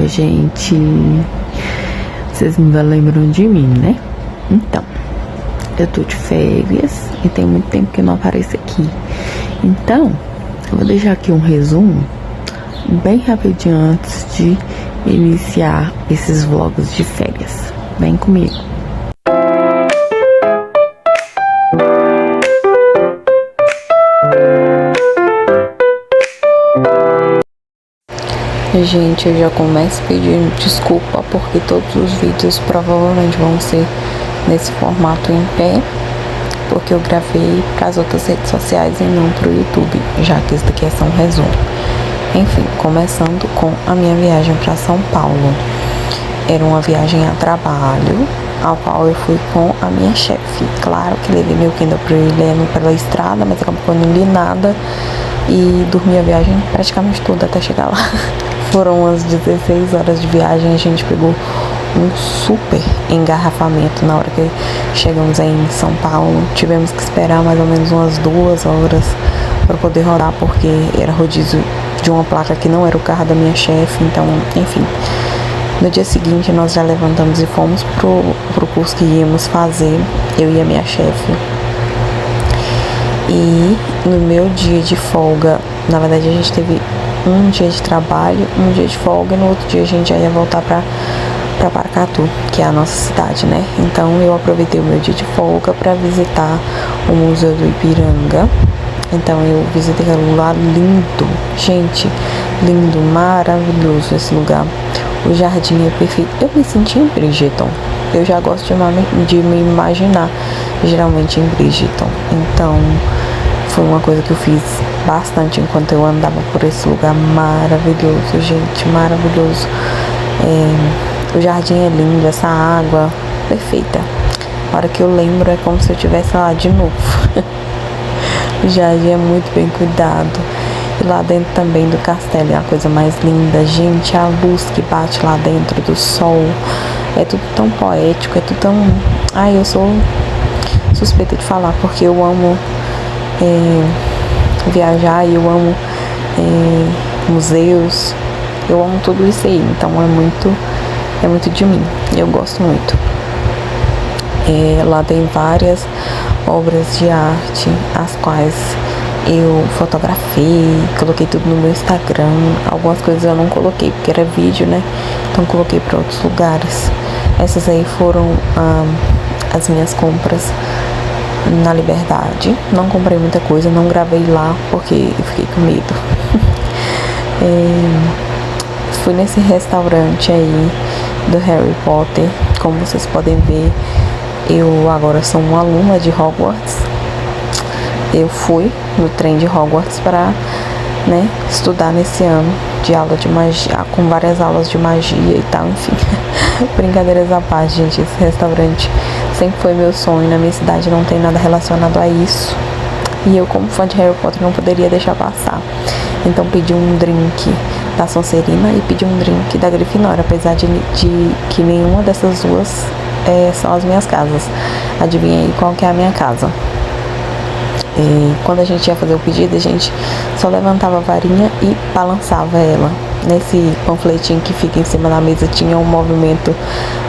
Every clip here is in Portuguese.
Gente, vocês ainda lembram de mim, né? Então, eu tô de férias e tem muito tempo que eu não apareço aqui. Então, eu vou deixar aqui um resumo bem rapidinho antes de iniciar esses vlogs de férias. Vem comigo. Gente, eu já começo pedindo desculpa porque todos os vídeos provavelmente vão ser nesse formato em pé, porque eu gravei para as outras redes sociais e não para o YouTube, já que esse daqui é só um resumo. Enfim, começando com a minha viagem para São Paulo. Era uma viagem a trabalho, ao qual eu fui com a minha chefe. Claro que levei meu Kindle para ir lendo pela estrada, mas acabou que eu não li nada e dormi a viagem praticamente toda até chegar lá. Foram umas 16 horas de viagem, a gente pegou um super engarrafamento na hora que chegamos aí em São Paulo. Tivemos que esperar mais ou menos umas 2 horas para poder rodar, porque era rodízio de uma placa que não era o carro da minha chefe, então, enfim. No dia seguinte, nós já levantamos e fomos pro curso que íamos fazer, eu e a minha chefe. E no meu dia de folga, na verdade, a gente teve um dia de trabalho, um dia de folga, e no outro dia a gente já ia voltar pra Paracatu, que é a nossa cidade, né? Então eu aproveitei o meu dia de folga para visitar o Museu do Ipiranga. Então eu visitei aquele lugar lindo, gente, lindo, maravilhoso esse lugar. O jardim é perfeito. Eu me senti em Bridgerton. Eu já gosto de me imaginar geralmente em Bridgerton. Então foi uma coisa que eu fiz bastante enquanto eu andava por esse lugar maravilhoso, gente, maravilhoso. O jardim é lindo, essa água perfeita. A hora que eu lembro é como se eu estivesse lá de novo. O jardim é muito bem cuidado. E lá dentro também do castelo é a coisa mais linda. Gente, a luz que bate lá dentro do sol. É tudo tão poético, é tudo tão... Ai, eu sou suspeita de falar, porque eu amo viajar e eu amo museus. Eu amo tudo isso aí, então é muito de mim. Eu gosto muito. Lá tem várias obras de arte, as quais eu fotografei, coloquei tudo no meu Instagram. Algumas coisas eu não coloquei porque era vídeo, né? Então coloquei para outros lugares. Essas aí foram as minhas compras na Liberdade. Não comprei muita coisa, não gravei lá porque eu fiquei com medo. Fui nesse restaurante aí do Harry Potter. Como vocês podem ver, eu agora sou uma aluna de Hogwarts. Eu fui no trem de Hogwarts para, né, estudar nesse ano de aula de magia, com várias aulas de magia e tal, enfim. Brincadeiras à parte, gente. Esse restaurante sempre foi meu sonho. Na minha cidade não tem nada relacionado a isso. E eu, como fã de Harry Potter, não poderia deixar passar. Então pedi um drink da Sonserina e pedi um drink da Grifinória, apesar de que nenhuma dessas duas são as minhas casas. Adivinha aí qual que é a minha casa. Quando a gente ia fazer o pedido, a gente só levantava a varinha e balançava ela. Nesse panfletinho que fica em cima da mesa tinha um movimento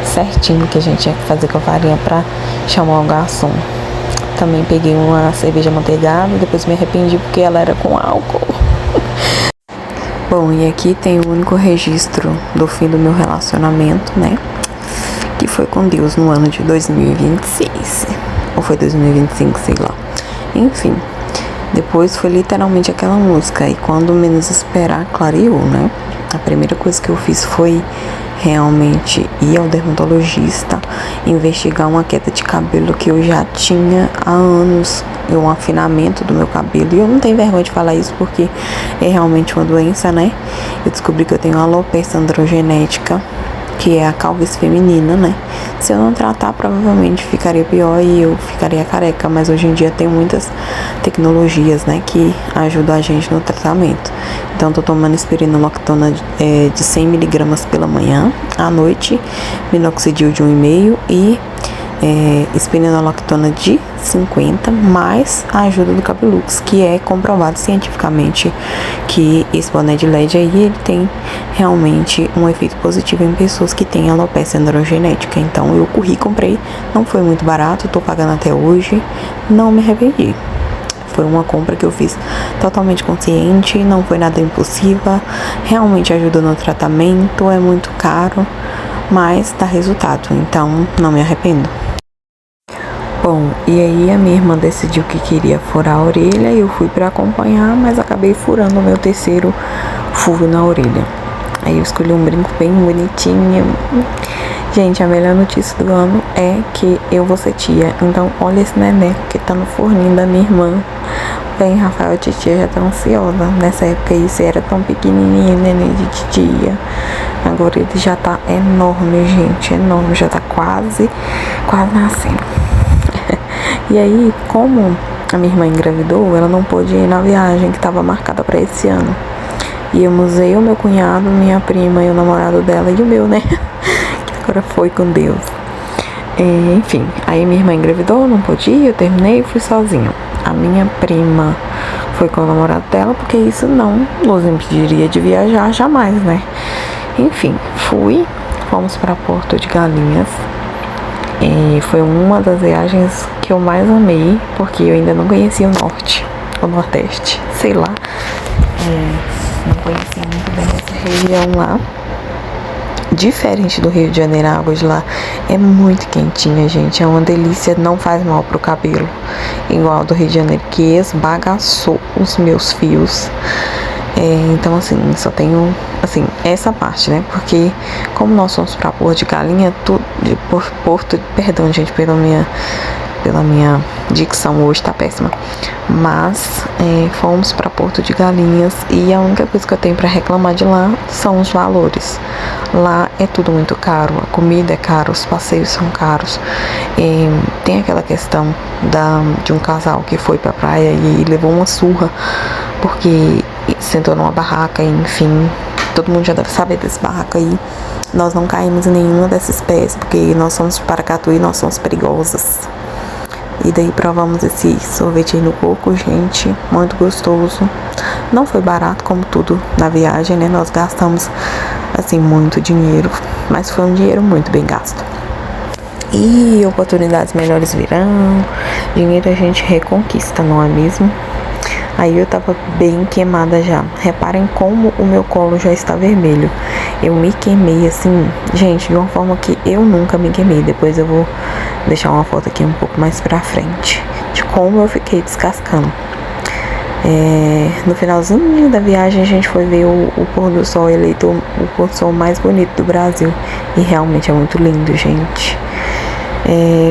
certinho que a gente tinha que fazer com a varinha para chamar o garçom. Também peguei uma cerveja amanteigada, depois me arrependi porque ela era com álcool. Bom, e aqui tem o único registro do fim do meu relacionamento, né? Que foi com Deus no ano de 2026. Ou foi 2025, sei lá. Enfim, depois foi literalmente aquela música. E quando menos esperar, clareou, né? A primeira coisa que eu fiz foi realmente ir ao dermatologista, investigar uma queda de cabelo que eu já tinha há anos, um afinamento do meu cabelo. E eu não tenho vergonha de falar isso porque é realmente uma doença, né? Eu descobri que eu tenho alopecia androgenética, que é a calvície feminina, né? Se eu não tratar, provavelmente ficaria pior e eu ficaria careca, mas hoje em dia tem muitas tecnologias, né, que ajudam a gente no tratamento. Então tô tomando espirinoloctona de 100 mg pela manhã, à noite minoxidil de 1,5 e espironolactona de 50, mais a ajuda do Cabelux, que é comprovado cientificamente que esse boné de LED aí, ele tem realmente um efeito positivo em pessoas que têm alopecia androgenética. Então eu corri, comprei, não foi muito barato, tô pagando até hoje, não me arrependi. Foi uma compra que eu fiz totalmente consciente, não foi nada impulsiva, realmente ajuda no tratamento, é muito caro, mas dá resultado, então não me arrependo. Bom, e aí a minha irmã decidiu que queria furar a orelha e eu fui para acompanhar, mas acabei furando o meu terceiro furo na orelha. Aí eu escolhi um brinco bem bonitinho. Gente, a melhor notícia do ano é que eu vou ser tia. Então, olha esse neném que tá no forninho da minha irmã. Bem, Rafael, titia já tá ansiosa. Nessa época aí, você era tão pequenininho, neném de titia. Agora ele já tá enorme, gente, enorme. Já tá quase nascendo. E aí, como a minha irmã engravidou, ela não pôde ir na viagem que estava marcada para esse ano. Íamos eu, meu cunhado, minha prima e o namorado dela e o meu, né? Que agora foi com Deus. Enfim, aí minha irmã engravidou, não pôde ir, eu terminei e fui sozinha. A minha prima foi com o namorado dela, porque isso não nos impediria de viajar jamais, né? Enfim, fomos para Porto de Galinhas. E foi uma das viagens que eu mais amei, porque eu ainda não conhecia o norte, o nordeste, sei lá. Não conhecia muito bem essa região lá. Diferente do Rio de Janeiro, a água de lá é muito quentinha, gente. É uma delícia, não faz mal pro cabelo. Igual a do Rio de Janeiro, que esbagaçou os meus fios. Então, assim, só tenho, assim, essa parte, né? Porque como nós fomos pra Porto de Galinha, perdão, gente, pela minha dicção hoje tá péssima. Mas fomos pra Porto de Galinhas e a única coisa que eu tenho pra reclamar de lá são os valores. Lá é tudo muito caro, a comida é cara, os passeios são caros. Tem aquela questão de um casal que foi pra praia e levou uma surra porque sentou numa barraca, enfim, todo mundo já deve saber desse barraca aí. Nós não caímos em nenhuma dessas espécies, porque nós somos de Paracatu e nós somos perigosas. E daí provamos esse sorvete aí no coco, gente, muito gostoso. Não foi barato, como tudo na viagem, né? Nós gastamos, assim, muito dinheiro, mas foi um dinheiro muito bem gasto. E oportunidades melhores virão, dinheiro a gente reconquista, não é mesmo? Aí eu tava bem queimada já. Reparem como o meu colo já está vermelho. Eu me queimei assim, gente, de uma forma que eu nunca me queimei. Depois eu vou deixar uma foto aqui um pouco mais pra frente de como eu fiquei descascando. No finalzinho da viagem a gente foi ver o pôr do sol, eleito o pôr do sol mais bonito do Brasil. E realmente é muito lindo, gente.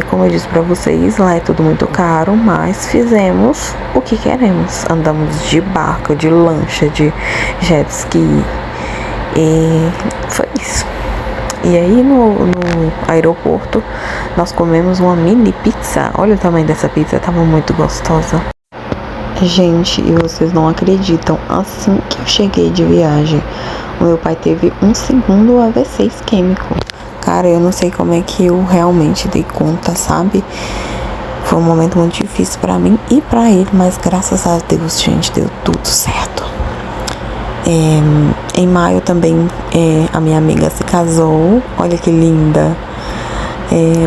Como eu disse pra vocês, lá é tudo muito caro, mas fizemos o que queremos. Andamos de barco, de lancha, de jet ski. E foi isso. E aí no aeroporto nós comemos uma mini pizza. Olha o tamanho dessa pizza, tava muito gostosa. Gente, e vocês não acreditam, assim que eu cheguei de viagem, o meu pai teve um segundo AVC isquêmico. Cara, eu não sei como é que eu realmente dei conta, sabe? Foi um momento muito difícil pra mim e pra ele, mas graças a Deus, gente, deu tudo certo. Em maio também a minha amiga se casou, olha que linda.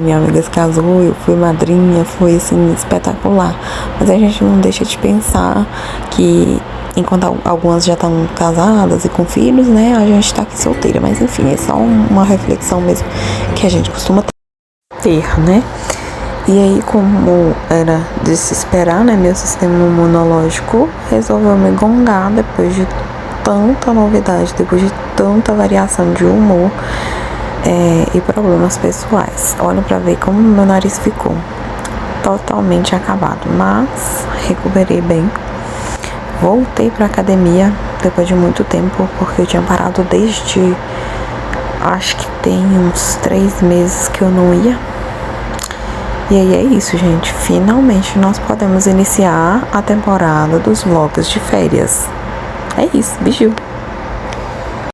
Minha amiga se casou, eu fui madrinha, foi assim, espetacular. Mas a gente não deixa de pensar que enquanto algumas já estão casadas e com filhos, né, a gente tá aqui solteira. Mas enfim, é só uma reflexão mesmo que a gente costuma ter, né? E aí, como era de se esperar, né, meu sistema imunológico resolveu me gongar depois de tanta novidade, depois de tanta variação de humor e problemas pessoais. Olha pra ver como meu nariz ficou totalmente acabado, mas recuperei bem. Voltei pra academia depois de muito tempo, porque eu tinha parado desde, acho que tem uns 3 meses que eu não ia. E aí é isso, gente. Finalmente nós podemos iniciar a temporada dos vlogs de férias. É isso, beijo!